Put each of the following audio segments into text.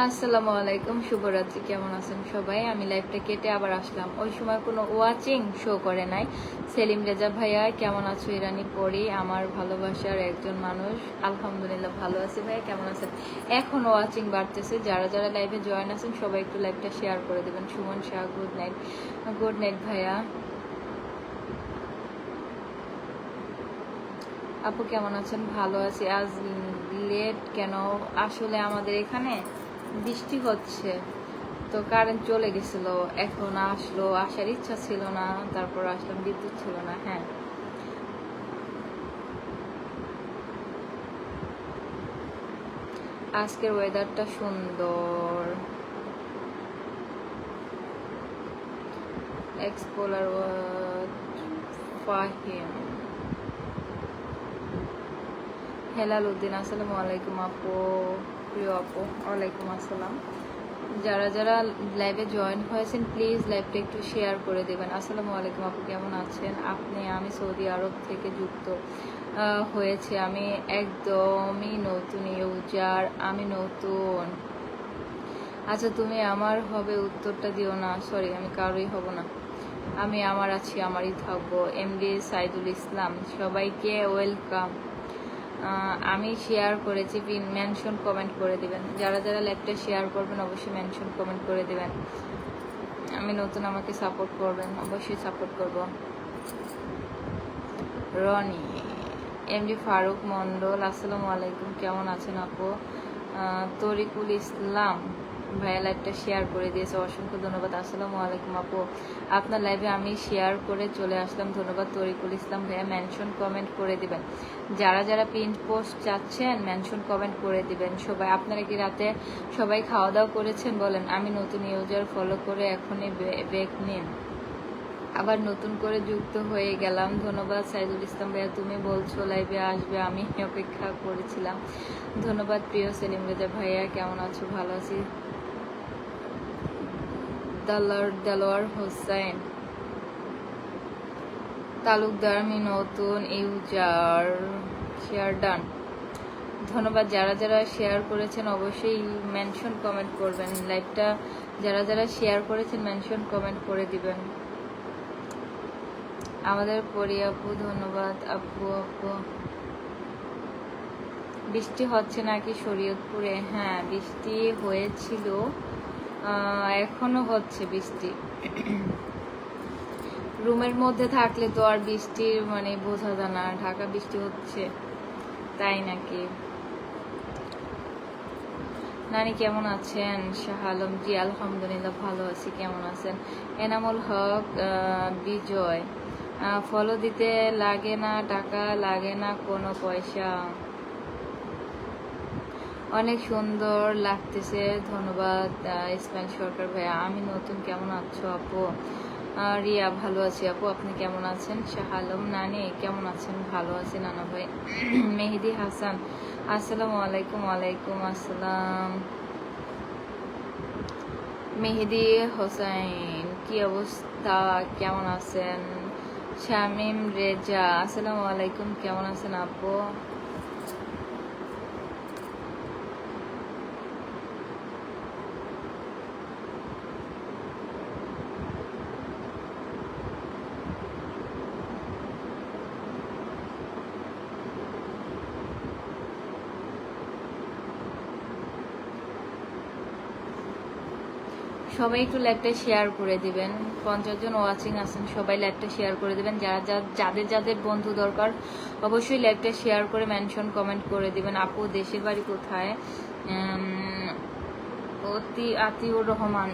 আসসালামু আলাইকুম, শুভরাত্রি। কেমন আছেন সবাই? আমি লাইভটা কেটে আবার আসলাম, ওই সময় কোনো ওয়াচিং শো করে নাই। সেলিম রেজা ভাইয়া কেমন আছো? ইরানি পড়ি, আমার ভালোবাসার একজন মানুষ। আলহামদুলিল্লাহ ভালো আছি ভাইয়া, কেমন আছেন? এখন ওয়াচিং বাড়তেছে। যারা যারা লাইভে জয়েন আছেন সবাই একটু লাইভটা শেয়ার করে দেবেন। Suman Shah, good night. Good night ভাইয়া। আপু কেমন আছেন? ভালো আছি। আজ লেট কেন? আসলে আমাদের এখানে বৃষ্টি হচ্ছে, তো কারেন্ট চলে গেছিল, এখন আসলো। আসার ইচ্ছা ছিল না, তারপর আসলাম, বিদ্যুৎ ছিল না। হ্যাঁ, আজকের ওয়েদারটা সুন্দর। এক্সপ্লোরার ফাহিম, হেলাল উদ্দিন, আসসালামু আলাইকুম আপু। প্রিয় আপু, ওয়ালাইকুম আসসালাম। যারা যারা লাইভে জয়েন হয়েছেন প্লিজ লাইভটা একটু শেয়ার করে দেবেন। আসসালামু আলাইকুম আপু, কেমন আছেন আপনি? আমি সৌদি আরব থেকে যুক্ত হয়েছে। আমি একদমই নতুন ইউজার, আমি নতুন। আচ্ছা, তুমি আমার হবে, উত্তরটা দিও না। সরি, আমি কারোই হব না। আমি আমার আছি, আমারই থাকবো। এমডি সাইদুল ইসলাম, সবাইকে ওয়েলকাম। আমি শেয়ার করেছি, মেনশন কমেন্ট করে দিবেন। যারা যারা লাইভটা শেয়ার করবেন অবশ্যই মেনশন কমেন্ট করে দিবেন। আমি নতুন, আমাকে সাপোর্ট করবেন, অবশ্যই সাপোর্ট করব। রনি, এমডি ফারুক মন্ডল, আসসালামু আলাইকুম, কেমন আছেন আপু? তরিকুল ইসলাম ভাইয়া লাইভটা শেয়ার করে দিয়েছে, অসংখ্য ধন্যবাদ। আসসালামু আলাইকুম আপু, আপনার লাইভে আমি শেয়ার করে চলে আসলাম, ধন্যবাদ। তরিকুল ইসলাম ভাইয়া মেনশন কমেন্ট করে দিবেন। যারা যারা পিন পোস্ট চাচ্ছেন মেনশন কমেন্ট করে দিবেন সবাই। আপনারা কি রাতে সবাই খাওয়া দাওয়া করেছেন বলেন? আমি নতুন ইউজার, ফলো করে এখনই ব্রেক নিন। আবার নতুন করে যুক্ত হয়ে গেলাম, ধন্যবাদ। সাইদুল ইসলাম ভাইয়া তুমি বলছো লাইভে আসবে, আমি অপেক্ষা করেছিলাম, ধন্যবাদ। প্রিয় সেলিম রেজা ভাইয়া কেমন আছো? ভালো আছি। দেলোয়ার হোসেন তালুকদার, আমি নতুন ইউজার, শেয়ার ডান, ধন্যবাদ। যারা যারা শেয়ার করেছেন অবশ্যই মেনশন কমেন্ট করবেন। লাইভটা যারা যারা শেয়ার করেছেন মেনশন কমেন্ট করে দিবেন। আমাদের পরি আপু, ধন্যবাদ আপু। আপু বৃষ্টি হচ্ছে নাকি শরীয়তপুরে? হ্যাঁ, বৃষ্টি হয়েছিল, এখনো হচ্ছে বৃষ্টি। রুমের মধ্যে থাকলে তো আর বৃষ্টির মানে বোঝা যায় না, ঢাকা বৃষ্টি হচ্ছে, তাই নাকি? নানি কেমন আছেন? শাহ আলম, জি আলহামদুলিল্লাহ ভালো আছি, কেমন আছেন? এনামুল হক বিজয়, ফলো দিতে লাগে না, টাকা লাগে না, কোনো পয়সা। অনেক সুন্দর লাগতেছে, ধন্যবাদ। ইসমাইল সরকার ভাইয়া, আমি নতুন, কেমন আছো আপু? রিয়া, ভালো আছি আপু, আপনি কেমন আছেন? শাহ আলম, নানি কেমন আছেন? ভালো আছি নানা ভাই। মেহেদি হাসান, আসসালামু আলাইকুম। ওয়ালাইকুম আসসালাম। মেহেদি হোসেন, কি অবস্থা, কেমন আছেন? শামিম রেজা, আসসালামু আলাইকুম, কেমন আছেন আপু? সবাই একটু লাইভটা শেয়ার করে দিবেন। 50 জন ওয়াচিং আছেন, সবাই লাইভটা শেয়ার করে দিবেন। যাদের যাদের বন্ধু দরকার অবশ্যই লাইভটা শেয়ার করে মেনশন কমেন্ট করে দিবেন। আপু দেশের বাড়ি কোথায়? আতিউর রহমান,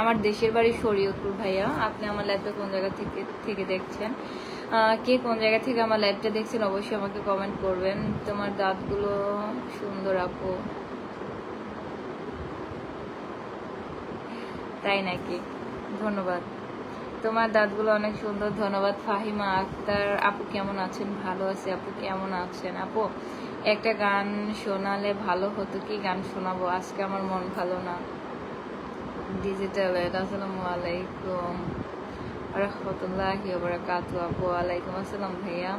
আমার দেশের বাড়ি শরীয়তপুর ভাইয়া। আপনি আমার লাইভটা কোন জায়গা থেকে থেকে দেখছেন? কে কোন জায়গা থেকে আমার লাইভটা দেখছেন অবশ্যই আমাকে কমেন্ট করবেন। তোমার দাঁতগুলো সুন্দর আপু, তাই নাকি? ধন্যবাদ, তোমার দাঁতগুলো অনেক সুন্দর, ধন্যবাদ। ফাহিমা আক্তার আপু কেমন আছেন? ভালো আছে আপু, কেমন আছেন আপু? একটা গান শোনালে ভালো হতো। কি গান শোনাবো? আজকে আমার মন ভালো না। ডিজিটাল, আসসালামু আলাইকুম রহমতুল্লাহি ওয়া বারাকাতুহু আপু। ওয়ালাইকুম আসসালাম ভাইয়া।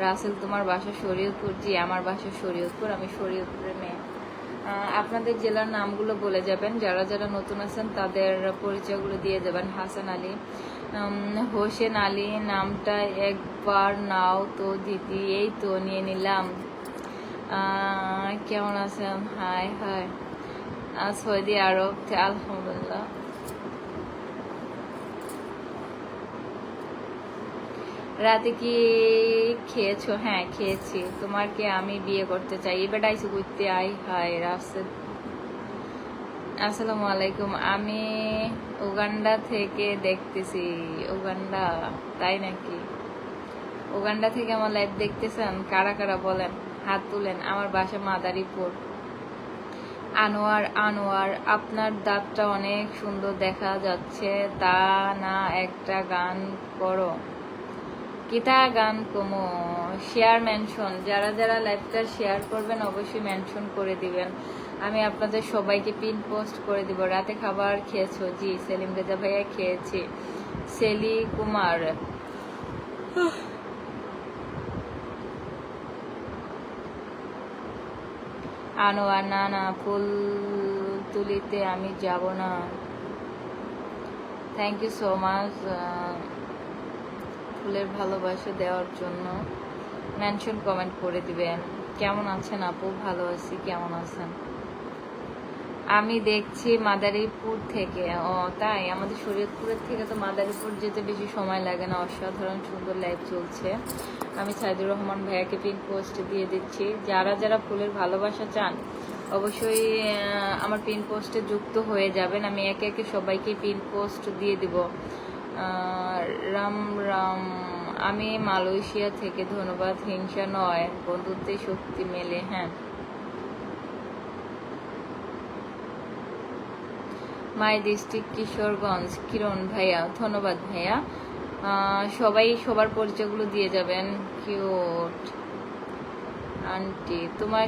রাসেল, তোমার বাসা শরীয়তপুর? জি, আমার বাসা শরীয়তপুর, আমি শরীয়তপুরের মেয়ে। আপনাদের জেলার নামগুলো বলে যাবেন, যারা যারা নতুন আছেন তাদের পরিচয়গুলো দিয়ে যাবেন। হাসান আলী, হোসেন আলী নামটা একবার নাও তো দিদি। এই তো নিয়ে নিলাম। কেমন আছেন? High high. সৌদি আরব, আলহামদুলিল্লাহ। রাতে কি খেয়েছো? হ্যাঁ খেয়েছি। তোমাকে আমি বিয়ে করতে চাই। এবার আইসু করতে। আই হাই রাফসেদ, আসসালামু আলাইকুম। আমি উগান্ডা থেকে দেখতেছি। উগান্ডা, তাই নাকি? উগান্ডা থেকে আমার লাইভ দেখতেছেন? কারা কারা বলেন, হাত তুলেন। আমার বাসা মাদারীপুর। আনোয়ার, আনোয়ার আপনার দাঁতটা অনেক সুন্দর দেখা যাচ্ছে। তা না একটা গান করো। কিতা গান কমো? শেয়ার মেনশন, যারা যারা লাইভটা শেয়ার করবেন অবশ্যই মেনশন করে দিবেন। আমি আপনাদের সবাইকে পিন পোস্ট করে দিব। রাতে খাবার খেয়েছো? জি সেলিম রেজা ভাইয়া খেয়েছি। সেলি কুমার, আনোয়ার, না না ফুল তুলিতে আমি যাব না। থ্যাংক ইউ সো মাচ ফুলের ভালোবাসা দেওয়ার জন্য। মেনশন কমেন্ট করে দিবেন। কেমন আছেন আপু? ভালো আছি, কেমন আছেন? আমি দেখছি মাদারীপুর থেকে। ও তাই? আমাদের শরীয়তপুরের থেকে তো মাদারীপুর যেতে বেশি সময় লাগে না। অসাধারণ সুন্দর লাইভ চলছে। আমি সাইদুর রহমান ভাইয়াকে পিন পোস্ট দিয়ে দিচ্ছি। যারা যারা ফুলের ভালোবাসা চান অবশ্যই আমার পিন পোস্টে যুক্ত হয়ে যাবেন। আমি একে একে সবাইকে পিন পোস্ট দিয়ে দিব। রাম রাম, আমি মালয়েশিয়া থেকে। ধন্যবাদ। হিংসা নয়, বন্ধুত্বে শক্তি মেলে। হ্যাঁ, মাই ডিস্ট্রিক্ট কিশোরগঞ্জ। কিরণ ভাইয়া, ধন্যবাদ ভাইয়া। সবাই সবার পরিচয়গুলো দিয়ে যাবেন। কিউট আন্টি, তোমার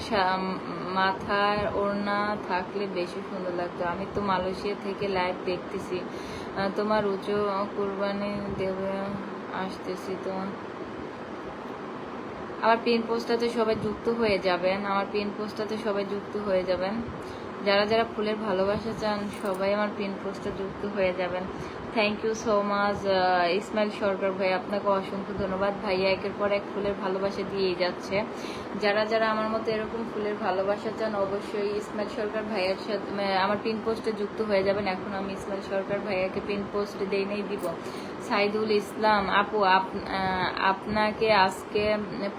মাথায় ওড়না থাকলে বেশি সুন্দর লাগতো। আমি তো মালয়েশিয়া থেকে লাইভ দেখতেছি। তোমার উঁচু কুরবানি দেবে আসতেছি তো। আমার পিন পোস্টটাতে সবাই যুক্ত হয়ে যাবেন। আমার পিন পোস্টটাতে সবাই যুক্ত হয়ে যাবেন। যারা যারা ফুলের ভালোবাসা চান সবাই আমার পিন পোস্টে যুক্ত হয়ে যাবেন। Thank you so much Ismail Sarkar ভাই, আপনাকে অসংখ্য ধন্যবাদ। ভাইয়া একের পর এক ফুলের ভালোবাসা দিয়েই যাচ্ছে। যারা যারা আমার মতো এরকম ফুলের ভালোবাসা চান অবশ্যই ইসমাইল সরকার ভাইয়ার সাথে আমার পিন পোস্টে যুক্ত হয়ে যাবেন। এখন আমি ইসমাইল সরকার ভাইয়াকে পিন পোস্ট দিই দিব। সাইদুল ইসলাম আপু, আপনাকে আজকে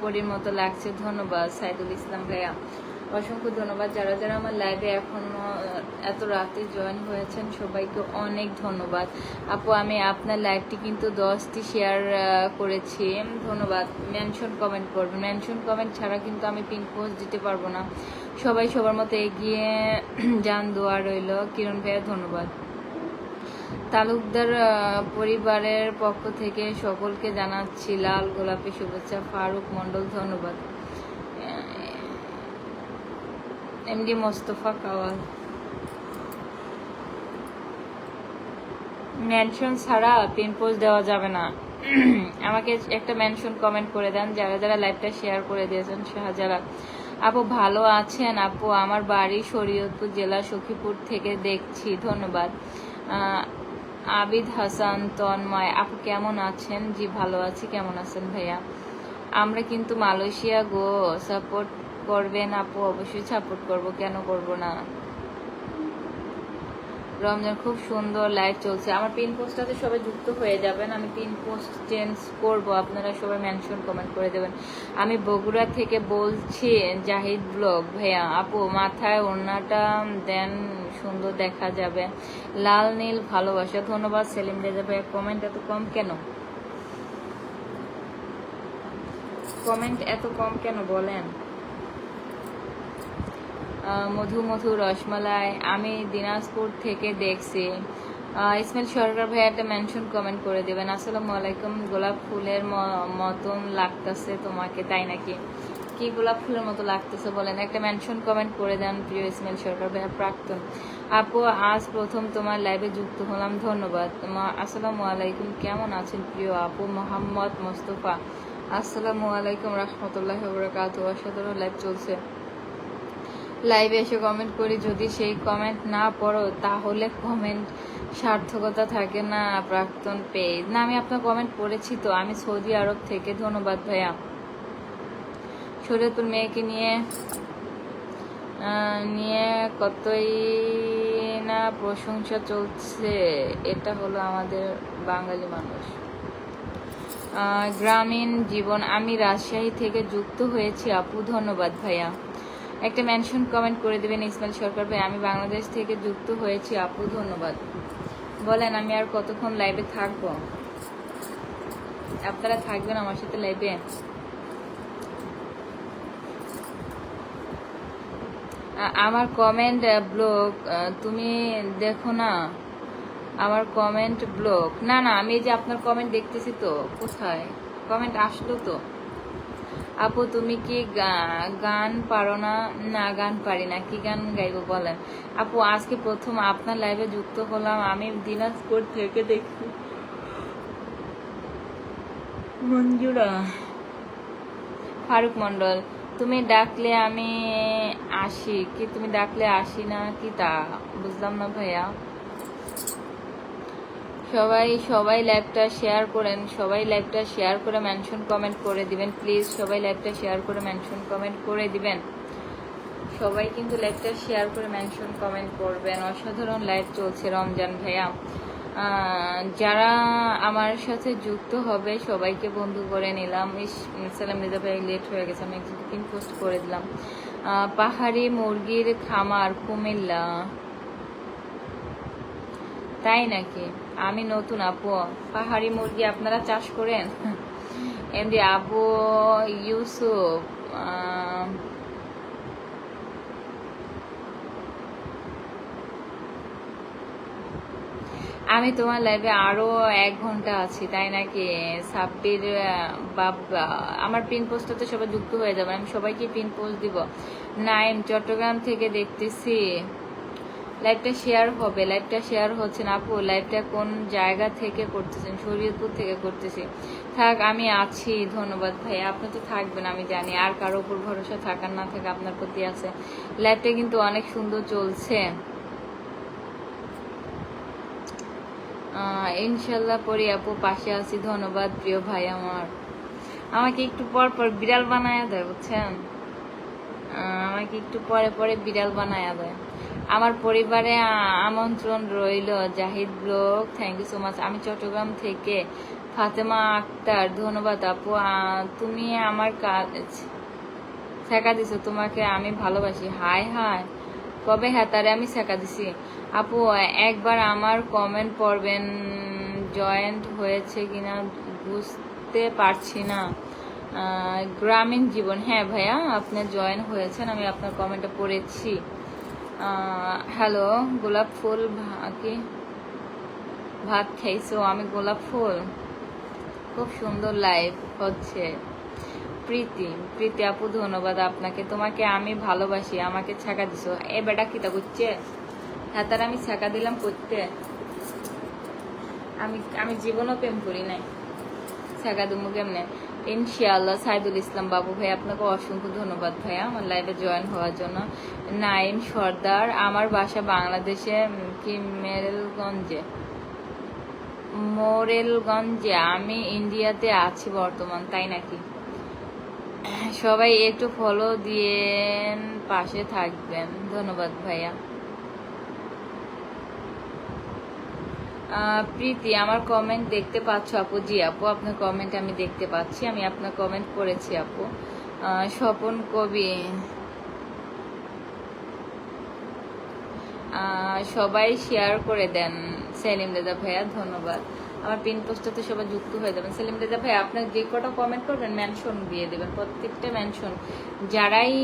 পরীর মতো লাগছে। ধন্যবাদ সাইদুল ইসলাম ভাইয়া, অসংখ্য ধন্যবাদ। যারা যারা আমার লাইভে এখনো এত রাতে জয়েন হয়েছেন সবাইকে অনেক ধন্যবাদ। আপু আমি আপনার লাইভটি কিন্তু 10টি শেয়ার করেছি। ধন্যবাদ। মেনশন কমেন্ট করবেন। মেনশন কমেন্ট ছাড়া কিন্তু আমি পিন পোস্ট দিতে পারবো না। সবাই সবার মতো এগিয়ে যান, দোয়া রইল। কিরণ ভাইয়া ধন্যবাদ। তালুকদার পরিবারের পক্ষ থেকে সকলকে জানাচ্ছি লাল গোলাপি শুভেচ্ছা। ফারুক মন্ডল ধন্যবাদ। এমডি মোস্তফা কাওয়াল, মেনশন ছাড়া পিন পোস্ট দেওয়া যাবে না। আমাকে একটা মেনশন কমেন্ট করে দেন যারা যারা লাইভটা শেয়ার করে দিয়েছেন। শাহজালাল আপু ভালো আছেন? আপু আমার বাড়ি শরীয়তপুর জেলা সখীপুর থেকে দেখছি। ধন্যবাদ। আবিদ হাসান তন্ময় আপু কেমন আছেন? জি ভালো আছি, কেমন আছেন ভাইয়া? আমরা কিন্তু মালয়েশিয়া গো, সাপোর্ট করবেন আপু? অবশ্যই সাপোর্ট করব, কেন করব না। রমজান খুব সুন্দর লাইভ চলছে। আমার পিন পোস্টটাতে সবাই যুক্ত হয়ে যাবেন। আমি পিন পোস্ট চেঞ্জ করব, আপনারা সবাই মেনশন কমেন্ট করে দেবেন। আমি বগুড়া থেকে বলছি জাহিদ ব্লগ। ভাইয়া আপু মাথায় ওড়নাটা দেন, সুন্দর দেখা যাবে। লাল নীল ভালোবাসা। ধন্যবাদ সেলিম রেজা ভাইয়া। কমেন্ট এত কম কেন? কমেন্ট এত কম কেন বলেন? মধু মধু রসমালাই আমি দিনাজপুর থেকে দেখছি। ইসমাইল সরকার ভাই একটা মেনশন কমেন্ট করে দেবেন। আসসালামু আলাইকুম। গোলাপ ফুলের মতন লাগতেছে তোমাকে, তাই নাকি? কি গোলাপ ফুলের মতো লাগতেছে বলেন? একটা মেনশন কমেন্ট করে দেন প্রিয় ইসমাইল সরকার ভাইয়া। প্রাক্তন আপু আজ প্রথম তোমার লাইভে যুক্ত হলাম, ধন্যবাদ। আসসালামু আলাইকুম, কেমন আছেন প্রিয় আপু? মোহাম্মদ মোস্তফা আসসালামু আলাইকুম রহমতুল্লাহি ওয়া বারাকাতুহু। অসাধারণ লাইভ চলছে। লাইভে এসে কমেন্ট করি, যদি সেই কমেন্ট না পড়ো তাহলে কমেন্ট সার্থকতা থাকে না। প্রাক্তন পেজ না, আমি আপনার কমেন্ট পড়েছি তো, আমি সৌদি আরব থেকে। ধন্যবাদ ভাইয়া। শরীয়তপুর মেয়েকে নিয়ে নিয়ে কতই না প্রশংসা চলছে, এটা হলো আমাদের বাঙালি মানুষ। গ্রামীণ জীবন, আমি রাজশাহী থেকে যুক্ত হয়েছি আপু। ধন্যবাদ ভাইয়া। একটা মেনশন কমেন্ট করে দেবেন ইসমাইল সরকার ভাই, আমি বাংলাদেশ থেকে যুক্ত হয়েছি আপু। ধন্যবাদ। বলেন আমি আর কতক্ষণ লাইভে থাকবো? আপনারা থাকবেন আমার সাথে লাইভে? আমার কমেন্ট ব্লক, তুমি দেখো না আমার কমেন্ট ব্লক? না না, আমি এই যে আপনার কমেন্ট দেখতেছি তো। কোথায় কমেন্ট আসলো তো? আপু তুমি কি গান পারো না? না, গান পারি না। কি গান গাইবো বলেন? আপু আজকে প্রথম আপনার লাইভে যুক্ত হলাম, আমি দিনাজপুর থেকে দেখি। মঞ্জুরা ফারুক মন্ডল, তুমি ডাকলে আমি আসি কি? তুমি ডাকলে আসি না কি তা বুঝলাম না ভাইয়া। সবাই সবাই লাইভটা শেয়ার করেন, সবাই লাইভটা শেয়ার করে মেনশন কমেন্ট করে দিবেন প্লিজ। সবাই লাইভটা শেয়ার করে মেনশন কমেন্ট করে দিবেন। সবাই কিন্তু লাইভটা শেয়ার করে মেনশন কমেন্ট করবেন। অসাধারণ লাইভ চলছে রমজান ভাইয়া। যারা আমার সাথে যুক্ত হবে সবাইকে বন্ধু করে নিলাম। সালাম রেজা ভাই, লেট হয়ে গেছে, আমি একজন পিন পোস্ট করে দিলাম। পাহাড়ি মুরগির খামার কুমিল্লা, তাই নাকি? আমি নতুন আপু। পাহাড়ি মুরগি আপনারা চাষ করেন? এমডি আবু ইউসুফ, আমি তোমার লাইভে আরো 1 ঘন্টা আছি, তাই নাকি? সাব্বির বাবা, আমার পিন পোস্টটাতে সবাই যুক্ত হয়ে যাবে, আমি সবাইকে পিন পোস্ট দিব। নাইম চট্টগ্রাম থেকে দেখতেছি। লাইভটা শেয়ার হবে, লাইভটা শেয়ার হচ্ছে না আপু। লাইভটা কোন জায়গা থেকে করতেছেন? শরীয়তপুর থেকে করতেছি। থাক আমি আছি। ধন্যবাদ ভাই, আপনি তো থাকবেন আমি জানি। আর কারো উপর ভরসা থাকার না থাকা আপনার প্রতি আছে। লাইভটা কিন্তু অনেক সুন্দর চলছে। ইনশাল্লাহ পরি আপু, পাশে আছি। ধন্যবাদ প্রিয় ভাই আমার। আমাকে একটু পর পর বিড়াল বানায়া দেয় বুঝছেন, আমাকে একটু পরে পরে বিড়াল বানায়া দেয়। আমার পরিবারে আমন্ত্রণ রইল। Zahid blog, thank you so much. আমি চট্টগ্রাম থেকে। ফাতেমা আক্তার, ধন্যবাদ আপু। তুমি আমার কাজ শেখা দিছো, তোমাকে আমি ভালোবাসি। হাই হাই, কবে তারে আমি শেখা দিছি? আপু একবার আমার কমেন্ট পড়বেন, জয়েন্ট হয়েছে কিনা বুঝতে পারছি না। গ্রামীণ জীবন, হ্যাঁ ভাইয়া আপনি জয়েন হয়েছেন, আমি আপনার কমেন্টটা পড়েছি। হ্যালো, গোলাপ ফুল কি ভাত খাইছো? আমি গোলাপ ফুল। খুব সুন্দর লাইভ হচ্ছে। প্রীতি আপু, ধন্যবাদ আপনাকে। তোমাকে আমি ভালোবাসি, আমাকে ছাকা দিছো। এ বেটা কিতা করছে? হ্যাঁ তার আমি ছাকা দিলাম করতে। আমি জীবনও প্রেম করি নাই, ছাকা দেবো কেমনে? ইনশাআল্লাহ। সাইদুল ইসলাম বাবু ভাই, আপনাকে অসংখ্য ধন্যবাদ ভাইয়া আমার লাইভে জয়েন হওয়ার জন্য। নাইম সর্দার, আমার বাসা বাংলাদেশে কি মোরেলগঞ্জে, আমি ইন্ডিয়াতে আছি বর্তমান, তাই নাকি? সবাই একটু ফলো দিয়েন, পাশে থাকবেন। ধন্যবাদ ভাইয়া। প্রীতি, আমার কমেন্ট দেখতে পাচ্ছ আপু? জি আপু, আপনার কমেন্ট আমি দেখতে পাচ্ছি, আমি আপনার কমেন্ট করেছি আপু। স্বপন কবি, সবাই শেয়ার করে দেন। সেলিম রেজা ভাইয়া, ধন্যবাদ। আমার পিন পোস্টটাতে সবাই যুক্ত হয়ে যাবেন। সেলিম রেজা ভাই, আপনার যে কটা কমেন্ট করবেন মেনশন দিয়ে দেবেন, প্রত্যেকটা মেনশন। যারাই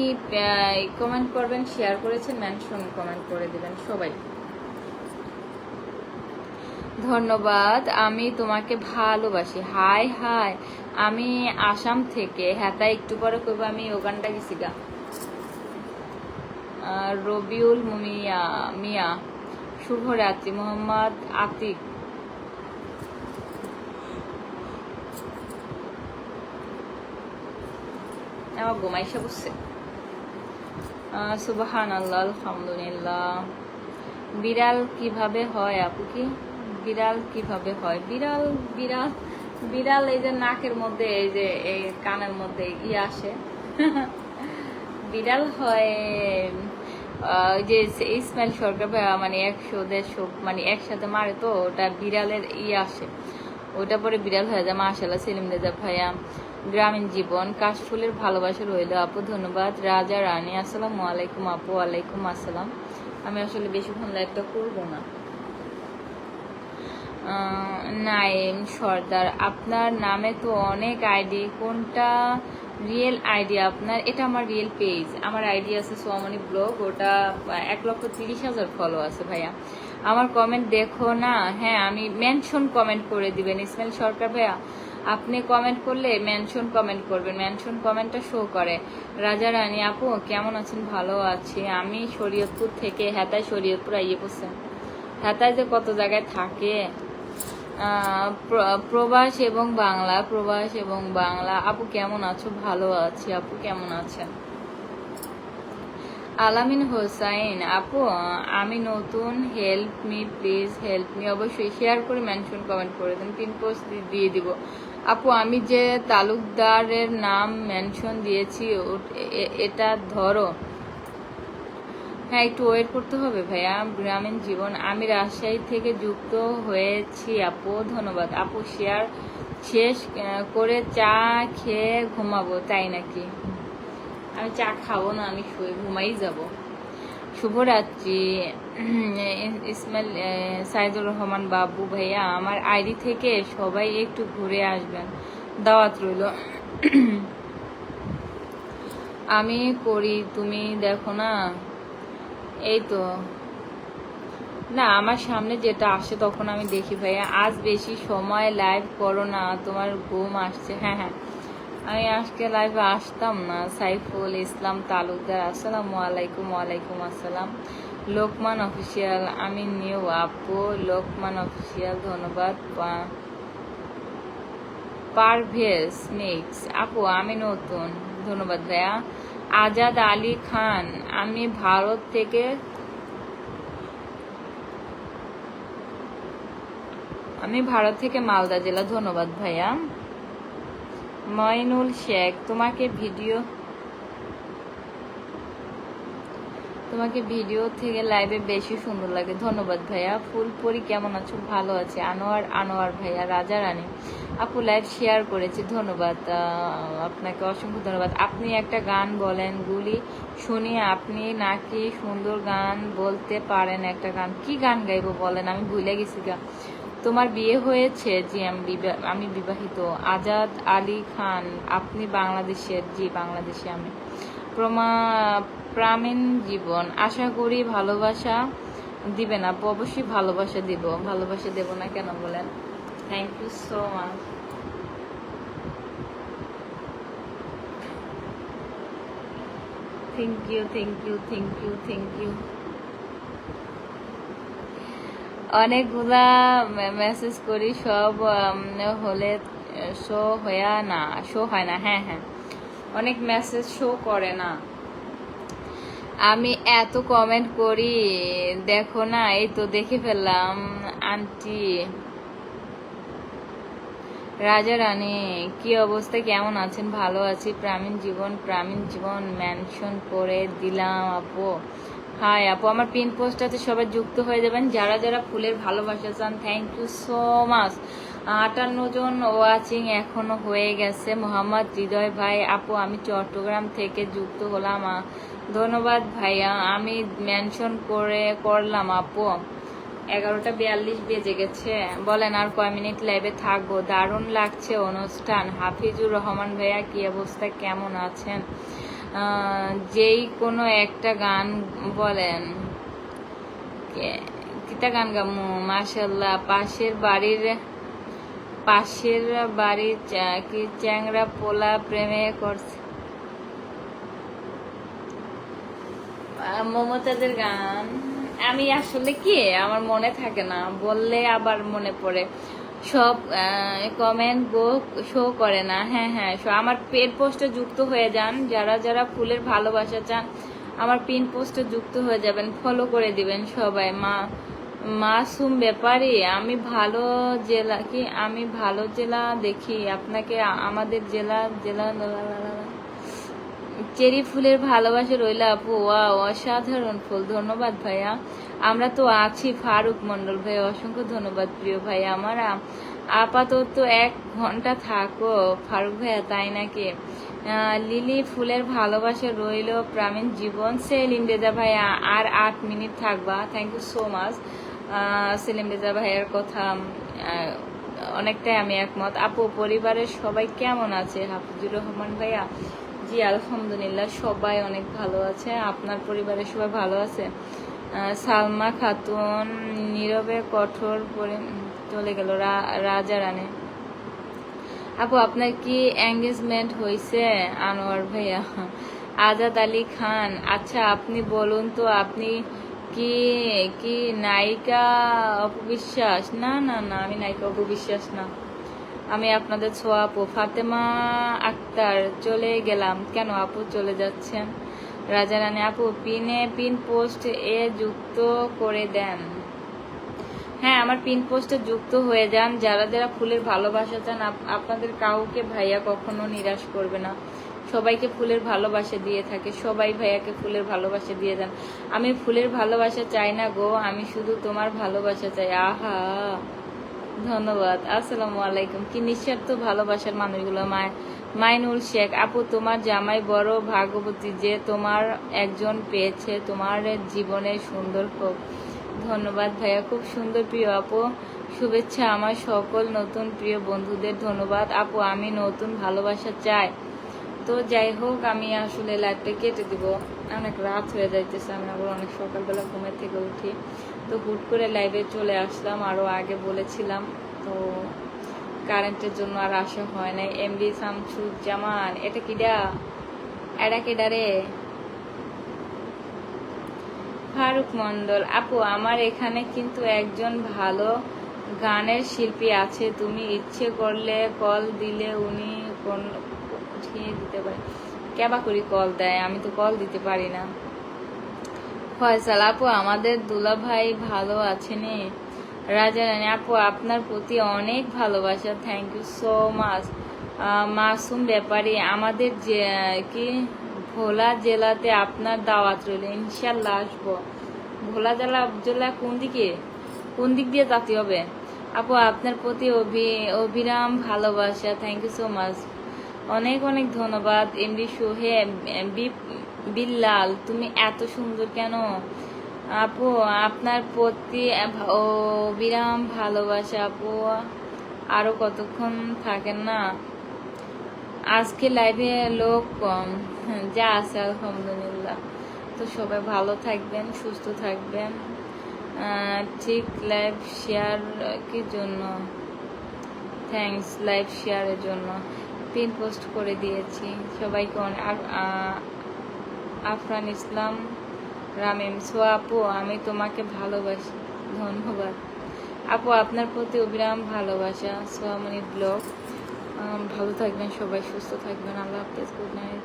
কমেন্ট করবেন, শেয়ার করেছেন, মেনশন কমেন্ট করে দেবেন সবাই। ধন্যবাদ, আমি তোমাকে ভালোবাসি। হাই হাই, আমি আসাম থেকে। হ্যাঁ তাই একটু পরে করবো, আমি ওখানটা গেছি গা। রবিউল মিয়া, শুভরাত্রি। মোহাম্মদ আতিক, আমার ঘুমাইসা বসছে। সুবহানাল্লাহ, আলহামদুলিল্লাহ। বিড়াল কিভাবে হয় আপু? কি বিড়াল কিভাবে হয়? বিড়াল বিড়াল বিড়াল এই যে নাকের মধ্যে, এই যে এই কানের মধ্যে আসে। বিড়াল হয় ওই যে ইসমাইল সরকার ভাইয়া মানে 100-150 মানে একসাথে মারে, তো ওটা বিড়ালের আসে, ওটা পরে বিড়াল হয়ে যায়। মাশাআল্লাহ সেলিম রেজা ভাইয়া। গ্রামীণ জীবন, কাশফুলের ভালোবাসা রইল আপু, ধন্যবাদ। রাজা রানী, আসসালামু আলাইকুম আপু। ওয়ালাইকুম আসসালাম। আমি আসলে বেশিক্ষণ লাইভটা করবো না। নাইম সর্দার, আপনার নামে তো অনেক আইডি, কোনটা রিয়েল আইডি আপনার? এটা আমার রিয়েল পেজ, আমার আইডি আছে সোয়ামনি ব্লগ, ওটা 1,30,000 ফলো আছে ভাইয়া। আমার কমেন্ট দেখো না? হ্যাঁ, আমি মেনশন কমেন্ট করে দিবেন ইসমাইল সরকার ভাইয়া, আপনি কমেন্ট করলে মেনশন কমেন্ট করবেন, মেনশন কমেন্টটা শো করে। রাজা রানী আপু কেমন আছেন? ভালো আছি। আমি শরীয়তপুর থেকে, হেতায় শরীয়তপুর আইয়ে পড়ছে, হেতায় যে কত জায়গায় থাকে। প্রবাস এবং বাংলা, প্রবাস এবং বাংলা। আপু কেমন আছো? ভালো আছি। আপু কেমন আছেন? আলামিন হোসাইন আপু আমি নতুন, help me please, help me. অবশ্যই শেয়ার করে মেনশন কমেন্ট করে দেন, পিন পোস্ট দিয়ে দিব। আপু আমি যে তালুকদারের নাম মেনশন দিয়েছি এটা ধরো। হ্যাঁ, একটু ওয়েট করতে হবে ভাইয়া। গ্রামীণ জীবন, আমি রাজশাহী থেকে যুক্ত হয়েছি আপু, ধন্যবাদ আপু। শেয়ার শেষ করে চা খেয়ে ঘুমাবো, তাই নাকি? আমি চা খাবো না, আমি শুয়ে ঘুমাই যাব। শুভরাত্রি। ইসমাইল সাইদুর রহমান বাবু ভাইয়া, আমার আইডি থেকে সবাই একটু ঘুরে আসবেন, দাওয়াত রইল। আমি করি, তুমি দেখো না? এই তো না, আমার সামনে যেটা আসে তখন আমি দেখি ভাইয়া। আজ বেশি সময় লাইভ করো না, তোমার ঘুম আসছে। হ্যাঁ হ্যাঁ, আমি আজকে লাইভে আসতাম না। সাইফুল ইসলাম তালুকদার, আসসালামু আলাইকুম। ওয়ালাইকুম আসসালাম। লোকমান অফিসিয়াল, আমি নিউ আপু। লোকমান অফিসিয়াল, ধন্যবাদ। পারভেজ মিক্স আপু আমি নতুন, ধন্যবাদ ভাইয়া। আজাদ আলী খান, আমি ভারত থেকে, মালদা জেলা, ধন্যবাদ ভাইয়া। মইনুল শেখ, তোমাকে ভিডিও থেকে লাইভে বেশি সুন্দর লাগে, ধন্যবাদ ভাইয়া। ফুলপরি কেমন আছো? ভালো আছে। আনোয়ার ভাইয়া। রাজা রানী আপু লাইভ শেয়ার করেছি, ধন্যবাদ আপনাকে, অসংখ্য ধন্যবাদ। আপনি একটা গান বলেন, গুলি শুনি। আপনি নাকি সুন্দর গান বলতে পারেন, একটা গান। কি গান গাইবো বলেন, আমি ভুলে গেছি গা। তোমার বিয়ে হয়েছে? জি আমি বিবাহিত। আজাদ আলী খান, আপনি বাংলাদেশের? জি বাংলাদেশে আমি। প্রামীণ জীবন, আশা করি ভালোবাসা দিবেন আপু। অবশ্যই ভালোবাসা দিব, ভালোবাসা দেব না কেন বলেন। Thank you so much. Thank you thank you thank you thank you. অনেকগুলা মেসেজ করি, সব হলে শো হয় না। হ্যাঁ হ্যাঁ, অনেক মেসেজ শো করে না। আমি এত কমেন্ট করি, দেখো না? এই তো দেখে ফেললাম আন্টি। রাজা রানী, কি অবস্থা, কেমন আছেন? ভালো আছি। প্রামীণ জীবন মেনশন করে দিলাম আপু। হাই আপু, আমার পিন পোস্ট আছে, সবাই যুক্ত হয়ে যাবেন যারা যারা ফুলের ভালোবাসা চান। Thank you so much. 58 জন ওয়াচিং এখনো হয়ে গেছে। মোহাম্মদ হৃদয় ভাই আপু, আমি চট্টগ্রাম থেকে যুক্ত হলাম, ধন্যবাদ ভাইয়া। আমি মেনশন করলাম আপু। 11:42 বেজে গেছে। বলেন আর কয় মিনিট লাইভে থাকবো? দারুণ লাগছে অনুষ্ঠান। হাফিজুর রহমান ভাইয়া, কি অবস্থা, কেমন আছেন? যেই কোনো একটা গান বলেন। কিতা গান গামু? মাশাল্লাহ। পাশের বাড়ির কি চ্যাংরা পোলা প্রেমে করছে, মমতাজের গান। আমি আসলে কি, আমার মনে থাকে না, বললে আবার মনে পড়ে। সব কমেন্ট শো করে না। হ্যাঁ হ্যাঁ, আমার পেড পোস্টে যুক্ত হয়ে যান যারা যারা ফুলের ভালোবাসা চান। আমার পিন পোস্টে যুক্ত হয়ে যাবেন, ফলো করে দিবেন সবাই। মাসুম ব্যাপারী, আমি ভালো জেলা কি, আমি ভালো জেলা দেখি আপনাকে, আমাদের জেলা জেলা চেরি ফুলের ভালোবাসা রইল আপু। ওয়াও, অসাধারণ ফুল, ধন্যবাদ ভাইয়া। আমরা তো আছি ফারুক মন্ডল ভাইয়া, অসংখ্য ধন্যবাদ প্রিয় ভাইয়া আমার। আপাতত 1 ঘন্টা থাকো ফারুক ভাইয়া, তাই নাকি? লিলি ফুলের ভালোবাসা রইল প্রামীণ জীবন। সেলিম রেজা ভাইয়া, আর 8 মিনিট থাকবা, thank you so much. Selim Reza ভাইয়ার কথা অনেকটাই আমি একমত। আপু পরিবারের সবাই কেমন আছে? হাফিজুর রহমান ভাইয়া, জি আলহামদুলিল্লাহ সবাই অনেক ভালো আছে। আপনার পরিবারের সবাই ভালো আছে? সালমা খাতুন, নীরবে কঠোর চলে গেল রাজা রানী। আপু আপনার কি এঙ্গেজমেন্ট হয়েছে? আনোয়ার ভাইয়া। আজাদ আলী খান, আচ্ছা আপনি বলুন তো, আপনি কি কি নায়িকা অপবিশ্বাস? না না না, আমি নায়িকা অপবিশ্বাস না, আমি আপনাদের ছোঁয়া আপু। ফাতেমা আক্তার, চলে গেলাম কেন আপু, চলে যাচ্ছেন? রাজা রানী আপু, পিন পোস্ট এ যুক্ত করে দেন। হ্যাঁ, আমার পিন পোস্টে যুক্ত হয়ে যান। যারা যারা ফুলের ভালোবাসা চান, আপনাদের কাউকে ভাইয়া কখনো নিরাশ করবে না, সবাইকে ফুলের ভালোবাসা দিয়ে থাকে। সবাই ভাইয়াকে ফুলের ভালোবাসা দিয়ে যান। আমি ফুলের ভালোবাসা চাই না গো, আমি শুধু তোমার ভালোবাসা চাই। আহা, ধন্যবাদ। আসসালামু আলাইকুম। কি নিঃস্বার্থ ভালোবাসার মানুষগুলো। মাইনুল শেখ আপু, তোমার জামাই বড় ভাগ্যবতী যে তোমার একজন পেয়েছে, তোমার জীবনের সুন্দর হোক। ধন্যবাদ ভাইয়া, খুব সুন্দর প্রিয় আপু, শুভেচ্ছা আমার সকল নতুন প্রিয় বন্ধুদের। ধন্যবাদ আপু, আমি নতুন ভালোবাসা চাই। তো যাই হোক, আমি আসলে লাইভটা কেটে দিব, অনেক রাত হয়ে যাইতেছে, আমি আবার অনেক সকালবেলা ঘুমের থেকে উঠি, তো হুট করে লাইভে চলে আসলাম। আরও আগে বলেছিলাম, তো কারেন্টের জন্য আর আসা হয় নাই। এমডি শামসুজ্জামান, এটা কিডা, এটা কিডা রে? ফারুক মন্ডল আপু, আমার এখানে কিন্তু একজন ভালো গানের শিল্পী আছে, তুমি ইচ্ছে করলে কল দিলে উনি উঠিয়ে দিতে পারে। কেবা করি কল দেয়, আমি তো কল দিতে পারি না। ফয়সাল আপু, আমাদের দুলা ভাই ভালো আছেনি? রাজা রানী আপু, আপনার প্রতি অনেক ভালোবাসা, thank you so much. Masum Bepari, আমাদের কি ভোলা জেলাতে আপনার দাওয়াত রইল, ইনশাল্লাহ আসবো। ভোলা জেলা কোন দিক দিয়ে যেতে হবে? আপু আপনার প্রতি অবিরাম ভালোবাসা, থ্যাংক ইউ সো মাচ, অনেক অনেক ধন্যবাদ। এমডি সোহেব বিল্লাল, তুমি এত সুন্দর কেন? আপু আপনার প্রতি অবিরাম ভালোবাসা। আপু আরো কতক্ষণ থাকেন না? আজকে লাইভে লোক কম, যা আছে আলহামদুলিল্লাহ। তো সবাই ভালো থাকবেন, সুস্থ থাকবেন। ঠিক, লাইভ শেয়ার কি জন্য? থ্যাঙ্কস লাইভ শেয়ারের জন্য। পিন পোস্ট করে দিয়েছি সবাইকে। আফরান ইসলাম রামিম, সোয়া আপু আমি তোমাকে ভালোবাসি। ধন্যবাদ আপু, আপনার প্রতি অবিরাম ভালোবাসা। সোয়ামণি ব্লগ, ভালো থাকবেন সবাই, সুস্থ থাকবেন। আল্লাহ হাফেজ, গুড নাইট।